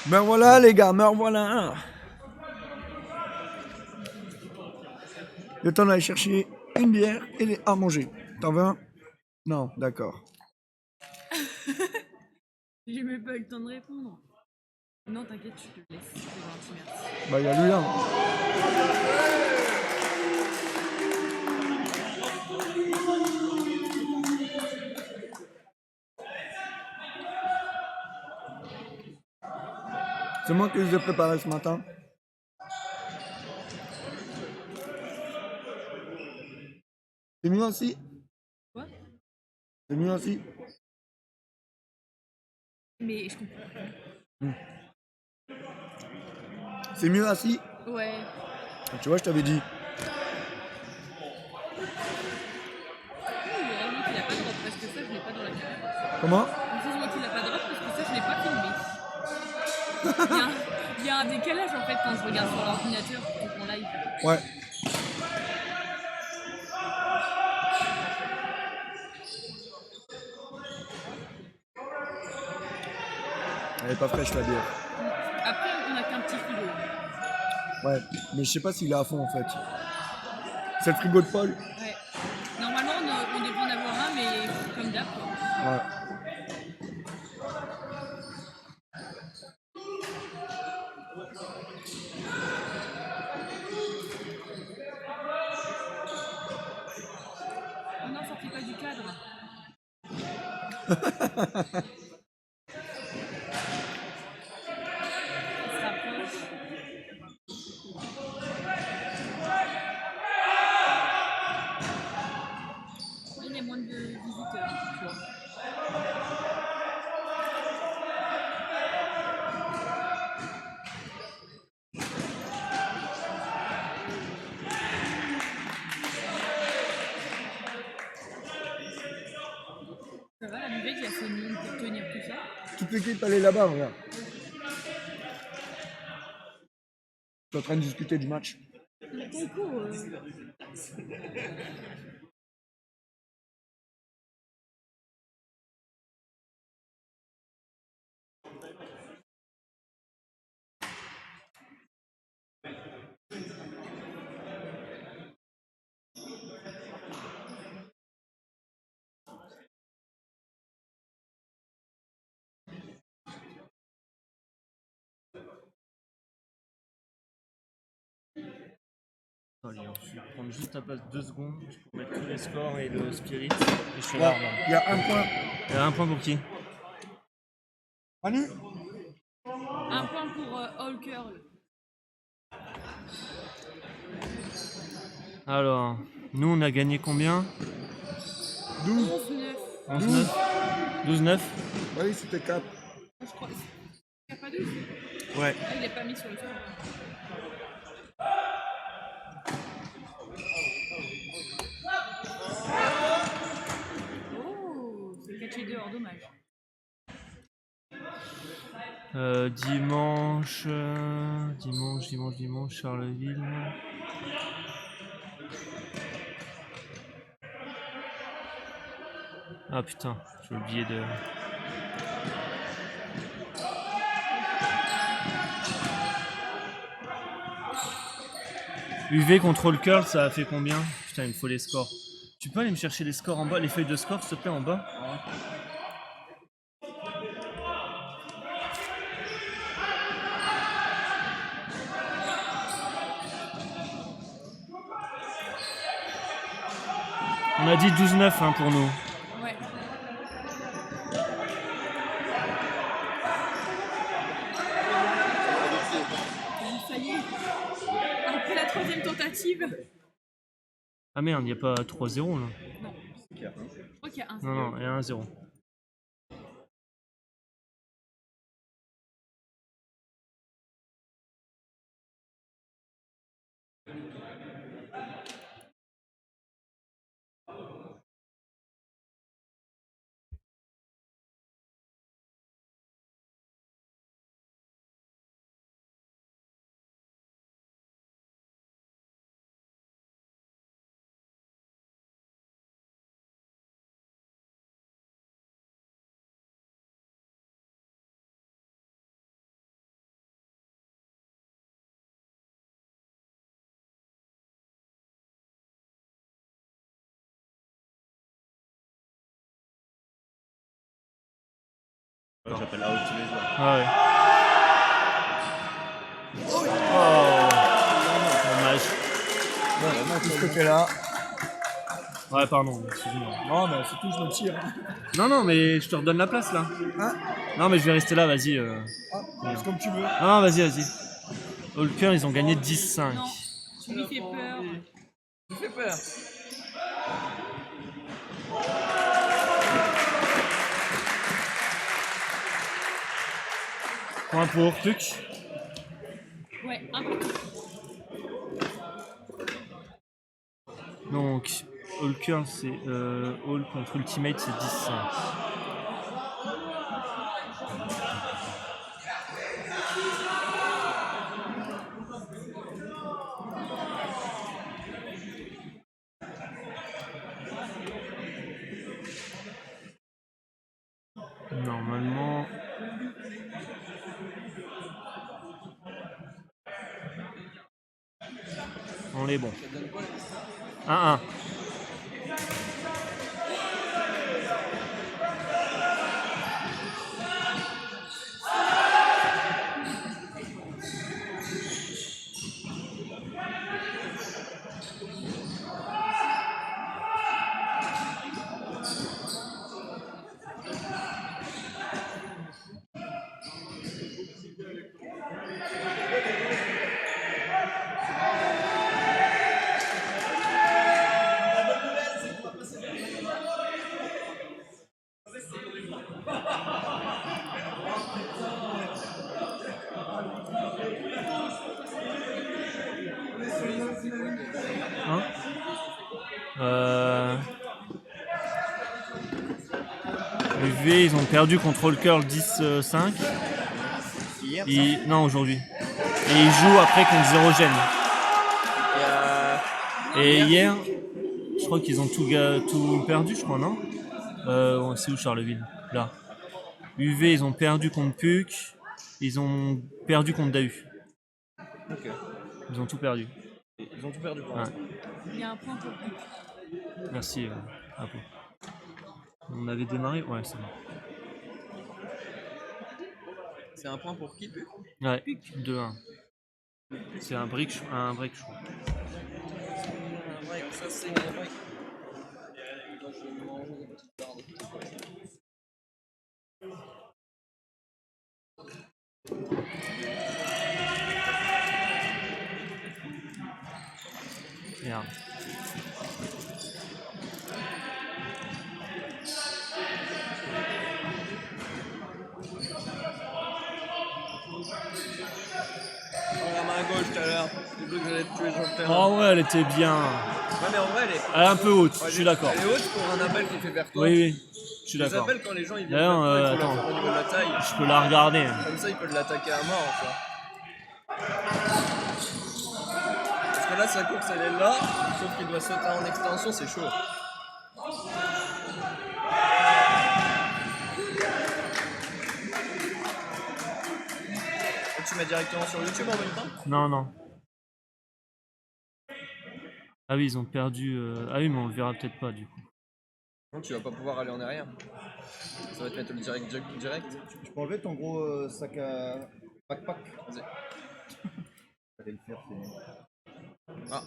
Ben voilà les gars, me revoilà. Le temps d'aller chercher une bière et à manger. T'en veux un? Non, d'accord. J'ai même pas eu le temps de répondre. Non, t'inquiète, je te laisse. C'est gentil, merci. Bah, il y a lui là. C'est moi qui les ai préparés ce matin. C'est mieux ainsi? Quoi? C'est mieux ainsi? Mais je comprends. C'est mieux assis? Ouais. Tu vois, je t'avais dit. Heureusement qu'il a pas de robe parce que ça, je l'ai pas dans la caméra. Comment? Heureusement qu'il a pas de robe parce que ça, je l'ai pas filmé. Il y a un décalage en fait quand je regarde sur l'ordinateur en live. Ouais. Elle est pas fraîche la bière. Après, on a qu'un petit frigo. Ouais, mais je sais pas s'il est à fond en fait. C'est le frigo de Paul? Ouais. Normalement, on devrait en avoir un, mais comme d'hab. Ouais. Oh non, sortez pas du cadre. Il se rapproche. Il y a moins de visiteurs, tu vois. Ça va, la nouvelle, il y a assez de monde pour tenir tout ça. Toute l'équipe elle est là-bas, regarde. Je suis en train de discuter du match. Le concours. Allez, je vais prendre juste ta place 2 secondes pour mettre tous les scores et le spirit. Et je suis Ouais, là. il y a un point. Il y a un point pour qui? Manu? Un point pour All Curl. Alors, nous on a gagné combien? 12. 11-9. 11-9 12-9. Oui, c'était 4. Je crois. Il n'y a pas 12. Ouais. Ah, il est pas mis sur le score. Oh, c'est catché dehors, dommage. Dimanche, Charleville. Ah putain, j'ai oublié de. UV contre le curl, ça a fait combien? Putain, il me faut les scores. Tu peux aller me chercher les scores en bas, les feuilles de score, s'il te plaît, en bas? On a dit 12-9 hein, pour nous. Ouais. Ça y est. Après la troisième tentative. Ah merde, il n'y a pas 3-0 là. Non. Je crois qu'il y a un. Non, non, il y a 1-0. Ouais, j'appelle out tous les jours. Ah ouais. Oh, dommage. De ce côté-là. Ouais, pardon, excuse-moi. Non, mais c'est tout, je me tire. Non, non, mais je te redonne la place là. Hein? Non, mais je vais rester là, vas-y. Ah, c'est comme tu veux. Non, vas-y, vas-y. Holker, ils ont gagné 10-5. Non, tu lui fais peur. Tu fais peur. Point pour Puck. Ouais, un peu. Donc, Holker, c'est Hall contre Ultimate, c'est 10-5. Normalement. On est bon. 1-1. Hein UV, ils ont perdu contre Holker 10-5. Hier, Non, aujourd'hui. Et ils jouent après contre Zérogène. Et hier, je crois qu'ils ont tout perdu, je crois, non c'est où Charleville? Là. UV, ils ont perdu contre Puck. Ils ont perdu contre Dahu. Ok. Ils ont tout perdu. Ils ont tout perdu pour Ouais. l'instant. Il y a un point pour lui. Merci, Apo. On avait démarré? Ouais, c'est bon. C'est un point pour qui, Puck? Ouais, 2-1. C'est un break, je crois. Ouais, ça c'est un break. Merde. La main gauche tout à l'heure. J'ai cru que j'allais te tuer sur le terrain. Oh ouais, elle était bien. Ouais, mais en vrai, Elle est un peu haute, ouais, je suis d'accord. Elle est haute pour un appel qui fait vers toi. Oui, oui, je suis Les d'accord. appels, quand les gens ils viennent D'ailleurs, vers toi, il faut attends. leur faire au niveau de la taille. Je peux la regarder. Comme ça, il peut l'attaquer à mort, tu vois. Parce que là, sa course, elle est là, sauf qu'il doit sauter en extension, c'est chaud. Et tu mets directement sur YouTube en même temps? Non, non. Ah oui, ils ont perdu. Ah oui, mais on le verra peut-être pas du coup. Non, tu vas pas pouvoir aller en arrière. Ça va te mettre le direct. Tu peux enlever ton gros sac à backpack? Vas-y. Fallait le faire, c'est mieux. Ah.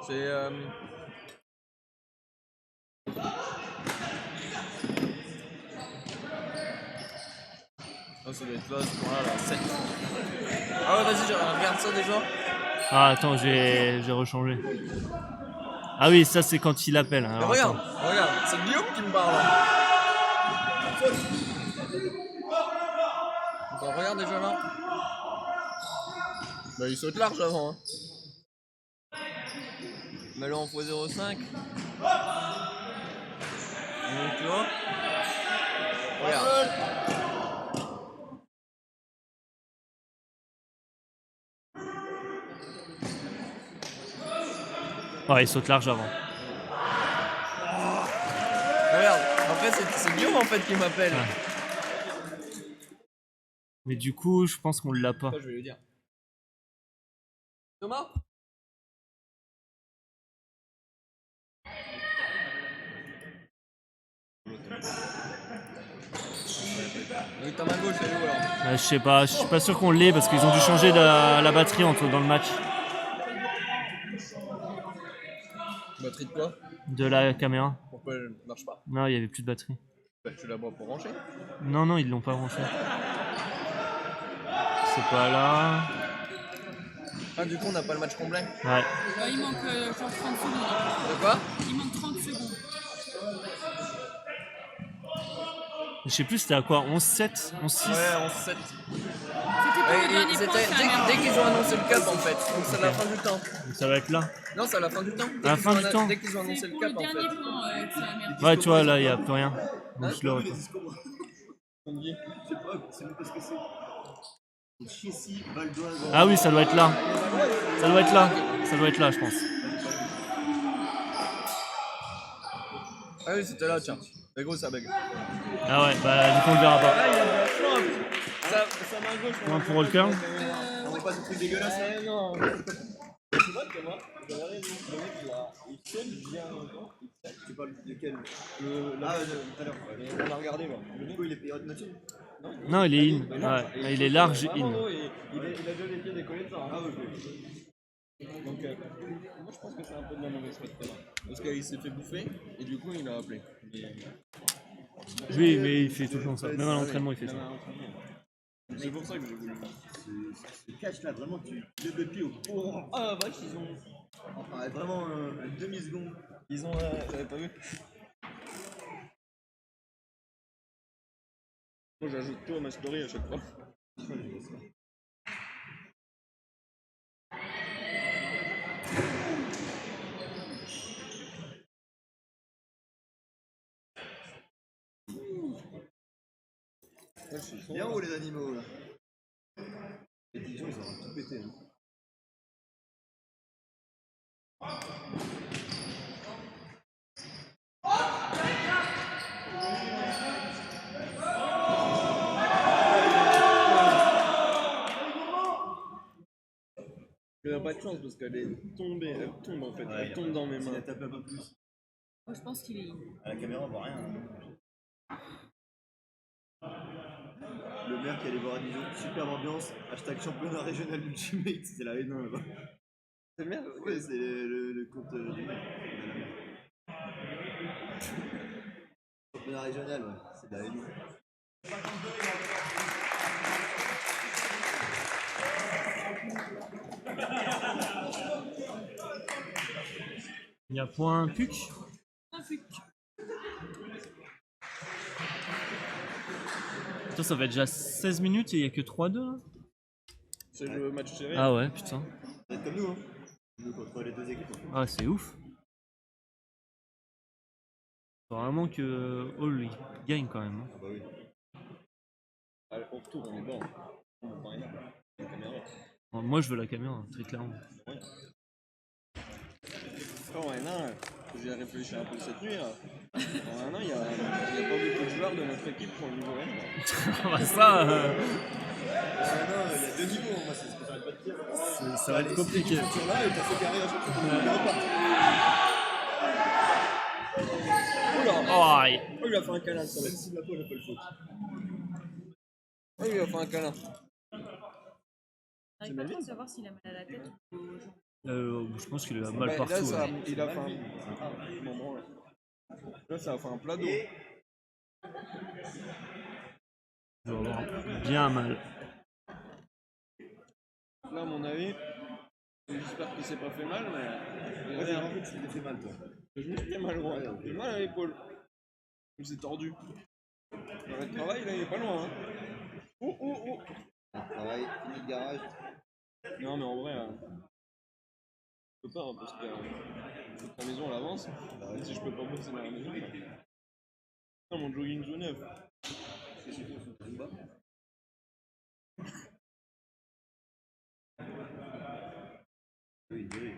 C'est. Oh, ça doit être là, ce point-là, là, 7. Ah ouais, vas-y, regarde ça déjà. Ah, attends, j'ai rechangé. Ah oui, ça c'est quand il appelle. Mais Alors, regarde, attends. regarde, c'est Guillaume qui me parle. Attends, regarde déjà là. Bah, il saute large avant. Hein. Mets-le en x05. Donc, tu vois. Regarde. Ouais, il saute large avant. Regarde, après c'est Guillaume en fait qui m'appelle. Ouais. Mais du coup, je pense qu'on l'a pas. Ça, je vais lui dire. Thomas? Oui, ta main gauche, elle est où alors? Je sais pas, je suis pas sûr qu'on l'ait parce qu'ils ont dû changer la batterie dans le match Batterie de quoi? de la caméra. Pourquoi elle marche pas? Non, il y avait plus de batterie. Bah, tu la bois pour brancher. Non, non, ils l'ont pas branché. C'est pas là. Ah, du coup, on n'a pas le match complet. Ouais. Il manque genre 30 secondes. De quoi? Il manque 30 secondes. Je sais plus c'était à quoi, 11-7, 11-6. Ouais, 11-7. C'était pour le dernier point, c'est la merde. Dès qu'ils ont annoncé le cap en fait, donc c'est à la fin du temps. Donc ça va être là. Non, c'est à la fin du temps. À la fin du temps. Dès qu'ils ont annoncé C'est le pour cap le en dernier fait. point que c'est la merde. Ouais, tu vois, là, il y a plus rien. Donc je le Les retrouve. discours. On dit. Je sais pas, c'est même pas ce que c'est. Chiesi, Valdoise. Ah oui, ça doit être là. Ça doit être là. Ça doit être là, je pense. Ah oui, c'était là, tiens. Mais gros, ça bug. Ah ouais, bah du coup on le verra pas. Ah, il y a de la chance. Ça main gauche. Point pour Walker. On est pas ce truc dégueulasse là. Non. Tu vois que moi, j'avais raison. Le mec, il sonne bien longtemps. Tu parles lequel? Là, tout à l'heure. On a regardé là. Le mec, il est période nature. Non, il est in. Ouais, il est large in. Il a déjà les pieds décollés de ça. Ah, ok. Donc, moi je pense que c'est un peu de la mauvaise faute là. Parce qu'il s'est fait bouffer et du coup il a appelé. Oui, mais il fait tout le temps ça. Même à l'entraînement, il fait ça. C'est pour ça que j'ai voulu faire. Ce catch là, vraiment, tu lèves le pied au courant. Ah la vache, ils ont. Enfin, vraiment une demi-seconde. Ils ont. J'avais pas vu. Moi j'ajoute tout à ma story à chaque fois. Bien haut les animaux là. Les pigeons ils ont tout pété. Hein. Elle a pas de chance parce qu'elle est tombée, elle tombe en fait, elle tombe dans mes Il mains. a tapé un peu plus. Moi, je pense qu'il est in. À la caméra on voit rien. Le maire qui allait voir à Dijon, superbe ambiance, hashtag championnat régional Ultimate, c'est la N1 là-bas. C'est le merde. Ouais, c'est le compte du maire. Championnat régional, ouais, c'est de la N1. Il y a point Puc. Un fuck. Putain, ça va être déjà 16 minutes et il y a que 3-2 là. C'est le match serré. Ah ouais, putain. Ça va être comme nous, hein. Nous contre les deux équipes. Ah, c'est ouf. Faut vraiment que Hall il gagne quand même. Hein. Ah bah oui. Allez, au retour, on est bon. On voit rien. La caméra. Bon, moi je veux la caméra, très clairement. En N1, j'ai réfléchi un peu cette nuit. Là. En N1, il n'y a pas beaucoup de joueurs de notre équipe pour le niveau N. Bah ça, Ah non, il y a deux niveaux, moi c'est ce que j'arrête pas de dire. ça va être compliqué. Sur là et t'as fait carré à chaque fois qu'on repart. Oula! Aïe. Oh, il a fait un câlin, ça va. Même si la peau n'a pas le faute. Oh, il a fait un câlin. J'arrive pas trop de savoir s'il a mal à la tête ou aux jambes. Je pense qu'il a mal Bah, partout. là, ça, Ouais. il a fait un moment. Là. Là, ça a fait un plat d'eau. Il doit avoir bien mal. Là, à mon avis, j'espère qu'il s'est pas fait mal, mais. Ouais, j'ai l'impression que tu t'es fait mal toi. Je me suis fait mal, gros. J'ai mal à l'épaule. Je me suis tordu. L'arrêt de travail, là, il est pas loin. Hein. Oh, oh, oh. Travail, fini le garage. Non, mais en vrai, je peux pas, hein, parce que la maison, elle avance. Si je peux pas bosser dans la maison. Non, mon jogging jaune neuf. Oui, oui.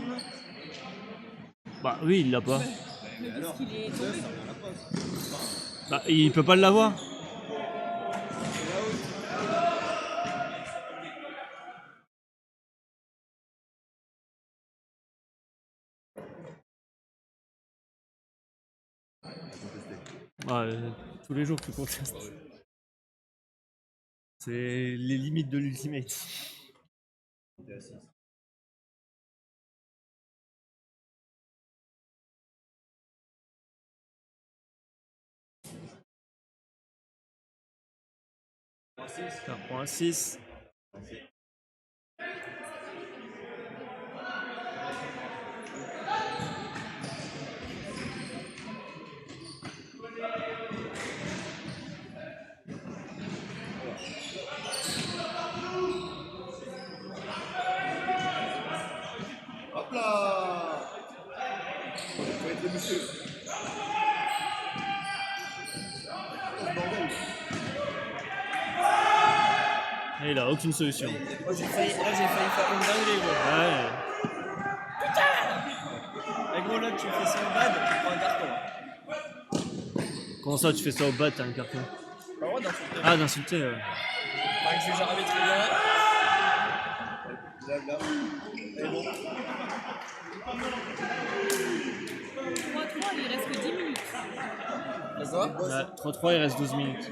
là. Bah oui, il l'a pas. Mais parce qu'il est tombé. Ça revient à la passe. Bah il peut pas l'avoir. Tous les jours tu contestes. C'est les limites de l'ultimate. T'es assis. Ça prend un 6. Hop là. Faut être le monsieur. Oh, ce bordel. Et il a aucune solution. Moi j'ai failli faire une dinguerie gros. Ouais. Et gros là tu fais ça au bad, tu prends un carton. Comment ça tu fais ça au bas, t'as un carton? Pas le droit d'insulter. Ah d'insulter. Par exemple, je jamais très bien. Là. Et bon. 3-3, il reste que 10 minutes. D'accord. Ouais, 3-3, il reste 12 minutes.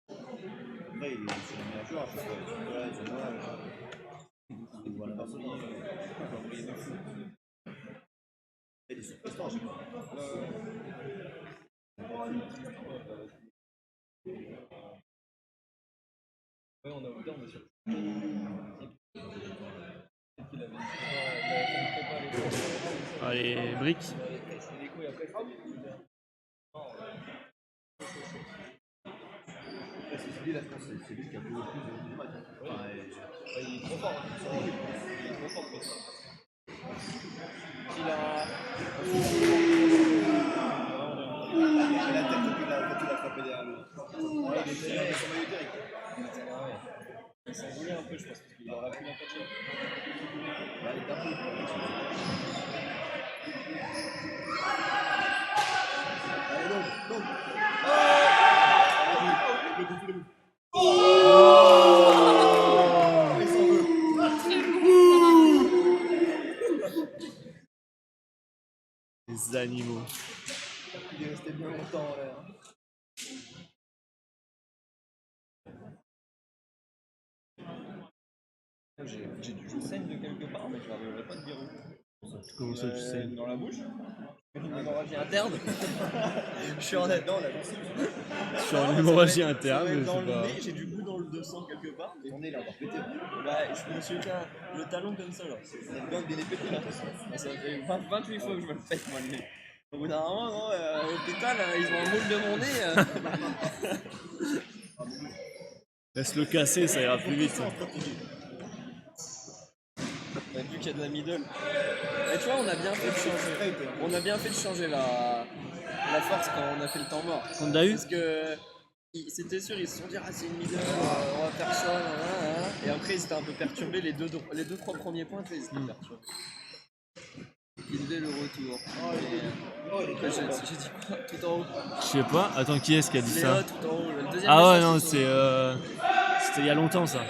Après, il est sur les meilleurs joueurs. Voilà, ils sont là. Ils voient la personne. Il est sur prestant, je sais pas. Ouais, on a autant, mais sur. Allez, briques. Les couilles après, C'est lui, la France, c'est lui qui a fait le plus de matchs. Enfin, il est trop fort. Hein. Il est trop fort pour ça. Il a. c'est la tête quand il a frappé derrière lui. Ouais, il était sur maillot direct. Il s'en voulait un peu, je pense, parce qu'il aurait pu l'empêcher. Là, il est un peu. Allez, donc. Il s'en veut. Les animaux. Il est resté bien longtemps en l'air. Je saigne de quelque part, mais je n'arriverai pas à te dire où. Comment ça tu sais? Dans la bouche. Une hémorragie interne. Je suis en Non, la gencive. Sur une hémorragie Ça interne, va être je dans sais le pas. nez, j'ai du goût dans le sang quelque part. Et Ton nez, il a encore pété. bah, je me suis fait le talon comme ça là. On a bien pété là, de toute façon. Ça fait 28 fois que je me le pète moi le nez. Au bout d'un moment, non, à l'hôpital, ils ont un moule de mon nez. Laisse le casser, ça ira plus vite. On a vu qu'il y a de la middle. Et tu vois, on a bien fait de changer. On a bien fait de changer la force quand on a fait le temps mort. On a eu? Parce que c'était sûr, ils se sont dit ah c'est une middle, on va faire ça, nan. Et après ils étaient un peu perturbés, les deux trois premiers points, ils étaient perturbés. Il devait le retour. J'ai dit quoi tout en haut? Je sais pas. Attends, qui est-ce qui a dit Léa ça? tout en haut. Le deuxième Ah ouais, message, non, c'est c'était il y a longtemps ça.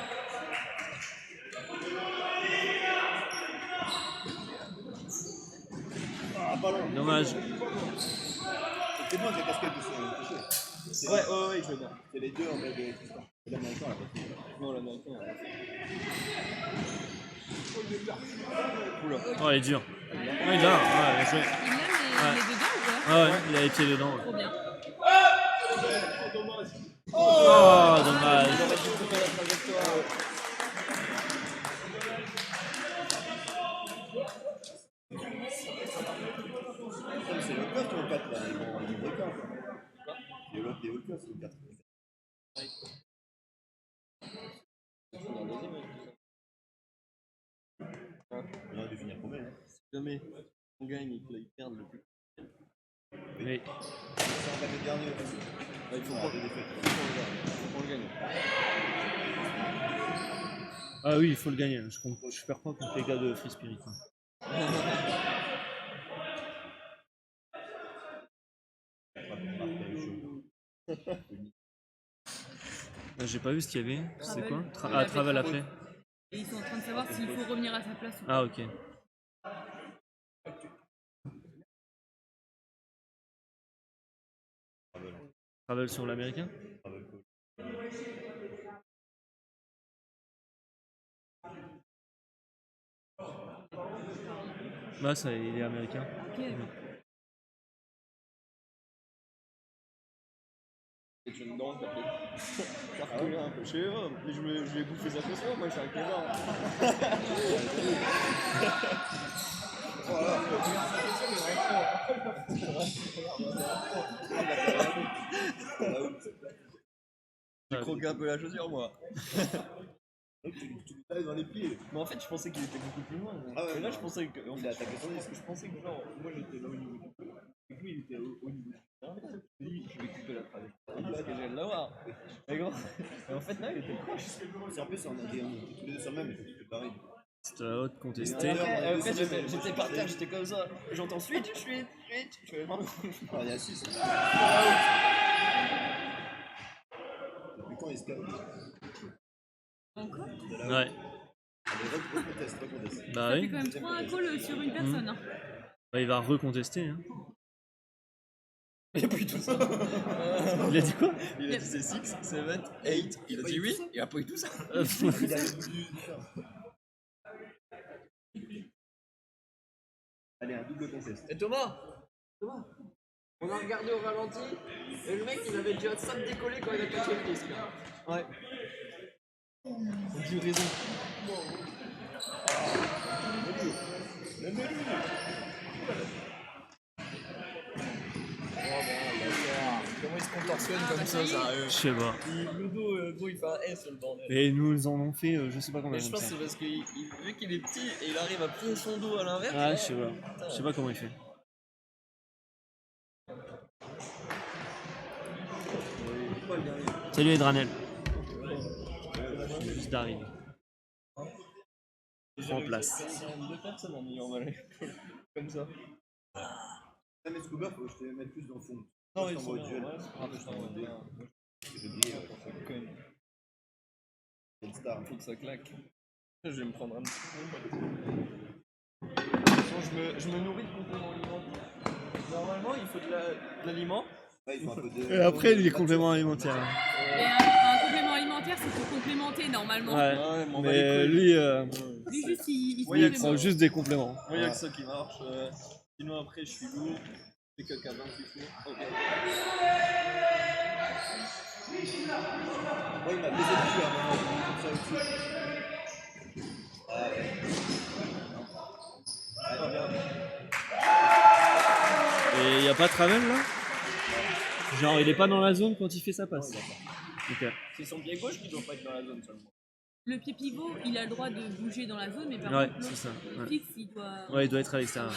Dommage. C'est bien avec la casquette de ce Ouais, je veux bien. C'est les deux en mode de. L'américain, là, parce que. Non, l'américain. Oula. Oh, elle est dure. Ouais, il a, ouais, bien joué. Il a les dedans ou Ah ouais, il a les pieds dedans. pas? Trop bien. Oh, dommage. Il aurait dû couper la trajectoire. C'est le 4 ou le 4 là? Ils vont breaker quoi. Il y a l'autre des Walkers, c'est le 4. Jamais on gagne et que là ils perdent le plus. Mais C'est en fait dernier aussi. Il faut Ah, pas deux défaites. qu'on le gagne. ah oui, il faut le gagner. Je perds pas contre les gars de Free Spirit. Hein. J'ai pas vu ce qu'il y avait. C'est quoi Il avait Travel Travel. après. Et ils sont en train de savoir s'il faut revenir à sa place ou pas. Ah ok. Travel sur l'américain. Bah ça, il est américain. Ok. C'est une dent, t'as fait. Ça recoule un peu. Je sais pas, mais je vais bouffer ça ce soir, moi, c'est un clébard. J'ai croqué un peu la chaussure, moi. Tu lui tapes dans les pieds. Mais en fait, je pensais qu'il était beaucoup plus loin. Ah ouais, et là, non. je pensais que. En Il fait, a attaqué son parce que je pensais que, genre, moi j'étais là au niveau du coup. Et que lui, il était au niveau du terrain. Je me dis, je vais couper la trajectoire. Parce que j'allais l'avoir. Et gros. Et en fait, là, il était proche. C'est en plus, on était tous les deux sur le même, mais c'est pareil. C'était à haute Et contesté. après, j'étais par terre, j'étais comme ça. J'entends suite. Je fais non. Ah, il y a 6. Depuis quand il se calme? Encore? Ouais. Allez, reconteste. Bah Ça fait oui. quand même 3 calls sur une personne. Hein. Bah, il va recontester. Hein. Il a pas eu tout ça. Il a dit quoi? Il a dit c'est 6, 7, 8. Il a dit oui. Il a pas eu tout ça. Il a voulu faire. Allez, un double contest. Et Thomas, on a regardé au ralenti, et le mec il avait déjà ça de décoller quand il a catché le disque. Ouais. J'ai eu raison. Comment il se contorsionne Ah, comme bah, ça, ça y est. sérieux. Je sais pas. Le dos, gros, il fait un S sur le bordel. Et nous en ont fait, je sais pas combien Mais je comme pense que ça. c'est parce que vu qu'il est petit et il arrive à plier son dos à l'inverse. Ah, je sais pas. Je sais pas comment il fait. Salut Edranel. Je viens juste d'arriver. En place. Deux personnes en ayant mal. Comme ça. Ah, mais Scuba, faut que je te mette plus dans le fond. Non, Je ils t'envoie sont au duel. bien, ouais. Ah, je t'envoie au duel. Je dis, c'est une star. Faut que ça claque. Je vais me prendre un petit peu. De toute façon, je me nourris de compléments alimentaires. Normalement, il faut de l'aliment. Ouais, il faut un peu de. Et après, les compléments alimentaires. Et un complément alimentaire, c'est pour complémenter normalement. Ouais. Ouais, m'en bats les Mais couilles. lui, Lui, juste, il se Ouais, y a met que des ça. mots. prend juste des compléments. Moi, il y a que ça qui marche. Sinon, après, je suis lourd. C'est caca 20 qu'il faut. Ok. Moi, il m'a baisé le cul à un moment, il m'a mis comme ça au-dessus. Ah ouais. Et il y a pas de travel là? Genre, il est pas dans la zone quand il fait sa passe. Ok. C'est son pied gauche qui doit pas être dans la zone seulement. Le pied pivot, il a le droit de bouger dans la zone, mais par Ouais, contre, c'est l'autre, ça. le Ouais. fixe, il doit. Ouais, il doit être à l'extérieur.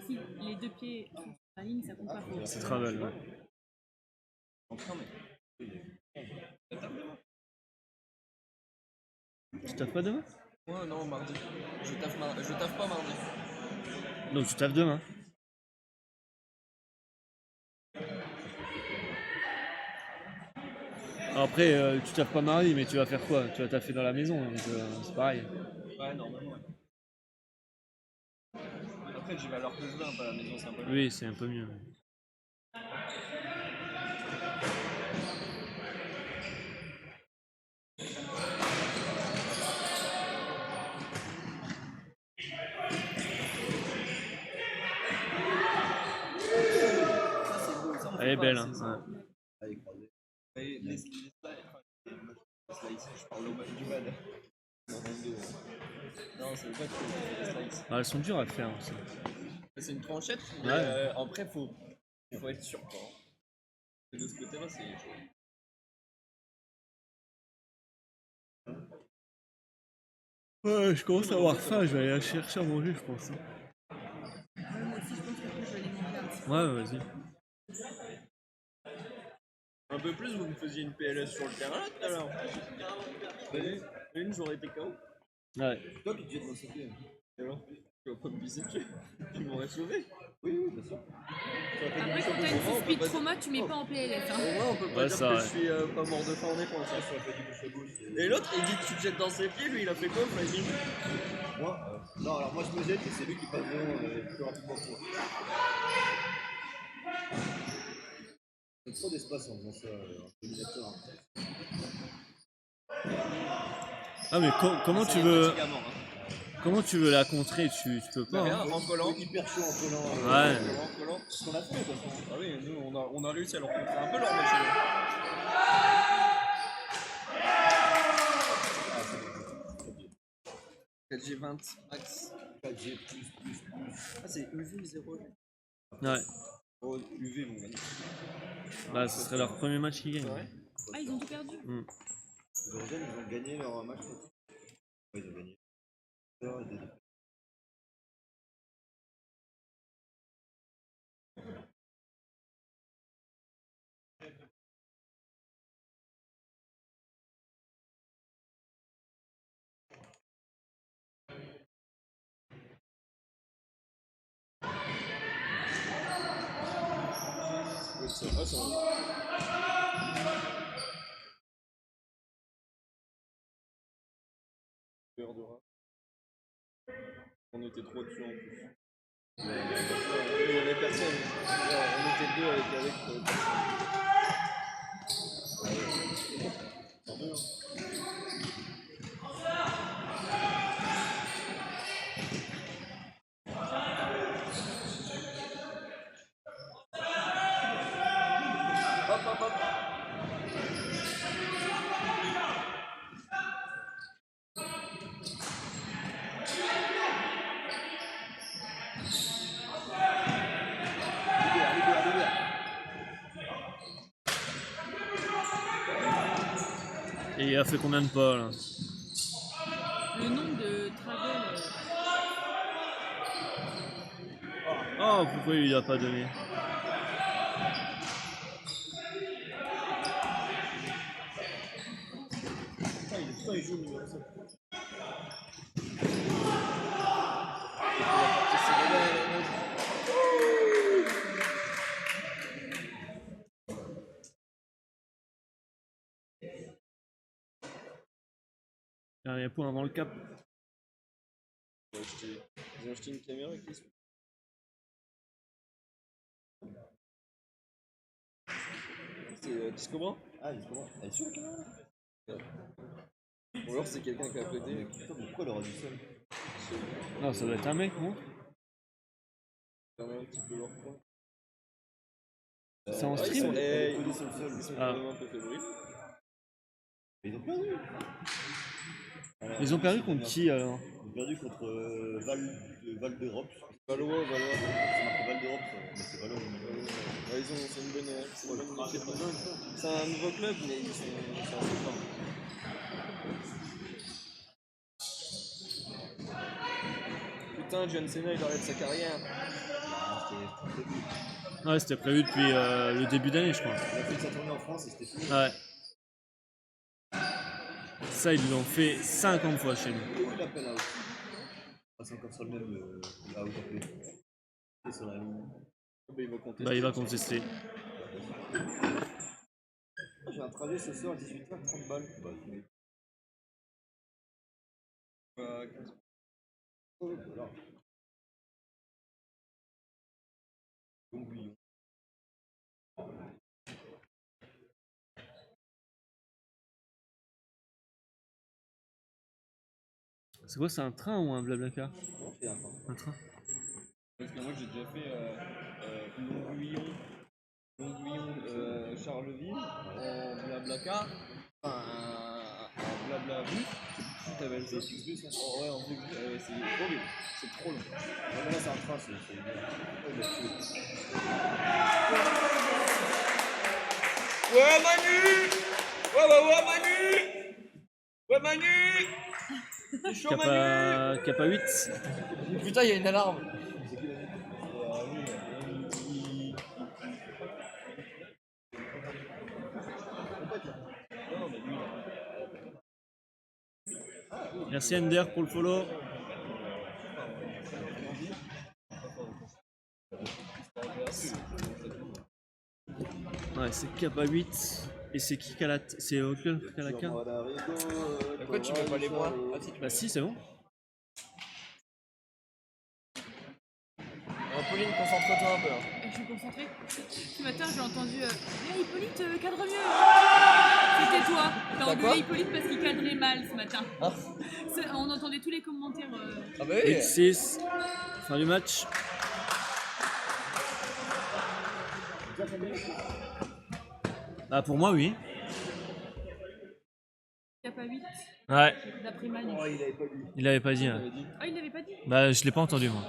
Si les deux pieds sont sur la ligne, ça compte pas pour. C'est travel, ouais. Tu taffes pas demain? Ouais, non, mardi. Je taffe pas mardi. Donc tu taffes demain. Après, tu taffes pas mardi, mais tu vas faire quoi? Tu vas taffer dans la maison, donc c'est pareil. Ouais, normalement. Après, j'y vais à l'heure que je viens, pas à la maison, c'est un peu. Oui, c'est un peu mieux. Ça, c'est beau. Ça, on Elle fait est pas belle, assez, hein. ça. Ouais. Allez, croisé. Et les slides, je parle du bad. Non, c'est pas que les slides. Ah, elles sont dures à faire aussi. C'est une tranchette, mais Ouais. après, il faut être sûr. Quoi. Et de ce côté-là, c'est chaud. Ouais, je commence à avoir faim, je vais aller chercher à manger, je pense. Moi aussi, je pense que je vais aller manger un petit peu. Ouais, vas-y. Un peu plus, vous me faisiez une PLS sur le terrain tout à l'heure. Une, j'aurais été KO. Ouais. Toi qui te jettes dans ce pied. Et alors, tu vas pas me pisser dessus. Tu m'aurais sauvé. Oui, oui, bien sûr. Après, quand t'as une suspite trauma, tu mets pas en PLS. Hein. Au moins, on peut pas Ouais, dire ça, que ouais. je suis pas mort de faim en éponge. Ça, ça fait du bouche à bouche. Et l'autre, il dit que tu te jettes dans ses pieds, lui, il a fait quoi, Flavie? Moi, non, alors moi je me jette et c'est lui qui passe devant plus rapidement que moi. Il y a trop d'espace en faisant ça, un dominateur. Ah, mais comment tu veux. Comment tu veux la contrer? Tu peux pas. Rien, Hein. en collant. Hyper chaud en collant. Ouais. En collant. C'est ce qu'on a fait de toute façon. Ah oui, nous, on a réussi à leur contrer un peu leur machine. 4G20 max. 4G++. Ah, c'est UV 0. Ouais. Oh, UV, mon gars. Bah, ce serait leur premier match qu'ils gagnent. Ouais. Ah, ils ont tout perdu. Les Origènes, ils ont gagné leur match. Ouais, ils ont gagné. Ça va, ça va. Peur de rat. On était trop dessus en plus. Il y avait personne. On était deux avec personne. Tant mieux, hein. Hop, hop, hop. Et il a fait combien de pas là? Le nombre de travel. Oh, pourquoi il a pas donné? Putain, il joue le numéro 7. Il y a point avant le cap. Ils ont acheté une caméra qui se. C'est Discobra? Ah, il est comment? Elle est sur la caméra là? Ou alors c'est quelqu'un qui est à côté. Mais putain, mais pourquoi elle aura du seul? Non, ça doit être un mec, non? Fermer un petit peu leur coin. C'est en Ah, ils stream? sont, Elle est ils posée sur le sol. sont Ah. quand même un peu fébriles. Mais ils ont perdu. Alors, Ils ont perdu c'est contre bien. qui alors? Ils ont perdu contre Val d'Europe. Valois. C'est marqué Val d'Europe, mais c'est Valois. Ouais, c'est une bonne équipe. C'est un nouveau club, mais ils sont assez forts. Putain, John Cena il arrête sa carrière. Ah, c'était très cool. Ouais, c'était prévu depuis le début d'année, je crois. Il a fait sa tournée en France et c'était fini. Ouais. Ça, ils l'ont fait 50 fois chez nous. Comment il appelle Out? Ah, c'est encore sur le même Out of Play. C'est sur la ligne. Bah, il va compter. Bah, il va contester. J'ai un trajet ce soir à 18h, 30 balles. Bah, oh, voilà. Longuillon. C'est quoi, c'est un train ou un blablacar? Non, c'est un train. Un train. Parce que moi j'ai déjà fait Longuillon, Charleville, en blablacar, enfin un blabla bus, tu t'appelles ça? Oh, ouais, en bus, c'est horrible, c'est trop long. Non, mais là, c'est un train, c'est bien. Oh, il a tué. Ouais Manu! Ouais Manu! Ouais Manu! C'est chaud, Manu. Kappa 8. Putain, il y a une alarme. Merci Ender pour le follow. Ouais, c'est Kappa 8. Et c'est qui Kalat? C'est Okel Kalaka? Pourquoi tu mets pas les points? Ah, si, tu Bah si, c'est bon. Pauline, concentre-toi un peu. Hein. Et je suis concentrée. Ce matin, j'ai entendu hey, Hippolyte, cadre mieux. C'était toi. T'as T'as quoi engueulé Hippolyte parce qu'il cadrait mal ce matin. Ah. On entendait tous les commentaires. Ah bah oui. 8-6. Fin du match. Bah pour moi, oui. Kappa 8, Ouais, d'après Manu. il avait pas dit. Hein. Ah, il l'avait pas dit. Bah je l'ai pas entendu moi.